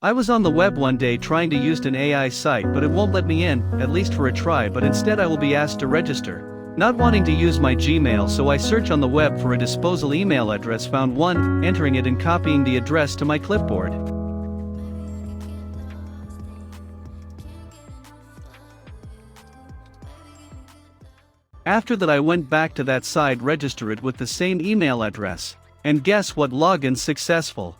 I was on the web one day trying to use an AI site, but it won't let me in, at least for a try, but instead I will be asked to register. Not wanting to use my Gmail, so I search on the web for a disposal email address, found one, entering it and copying the address to my clipboard. After that I went back to that site, register it with the same email address. And guess what, login successful.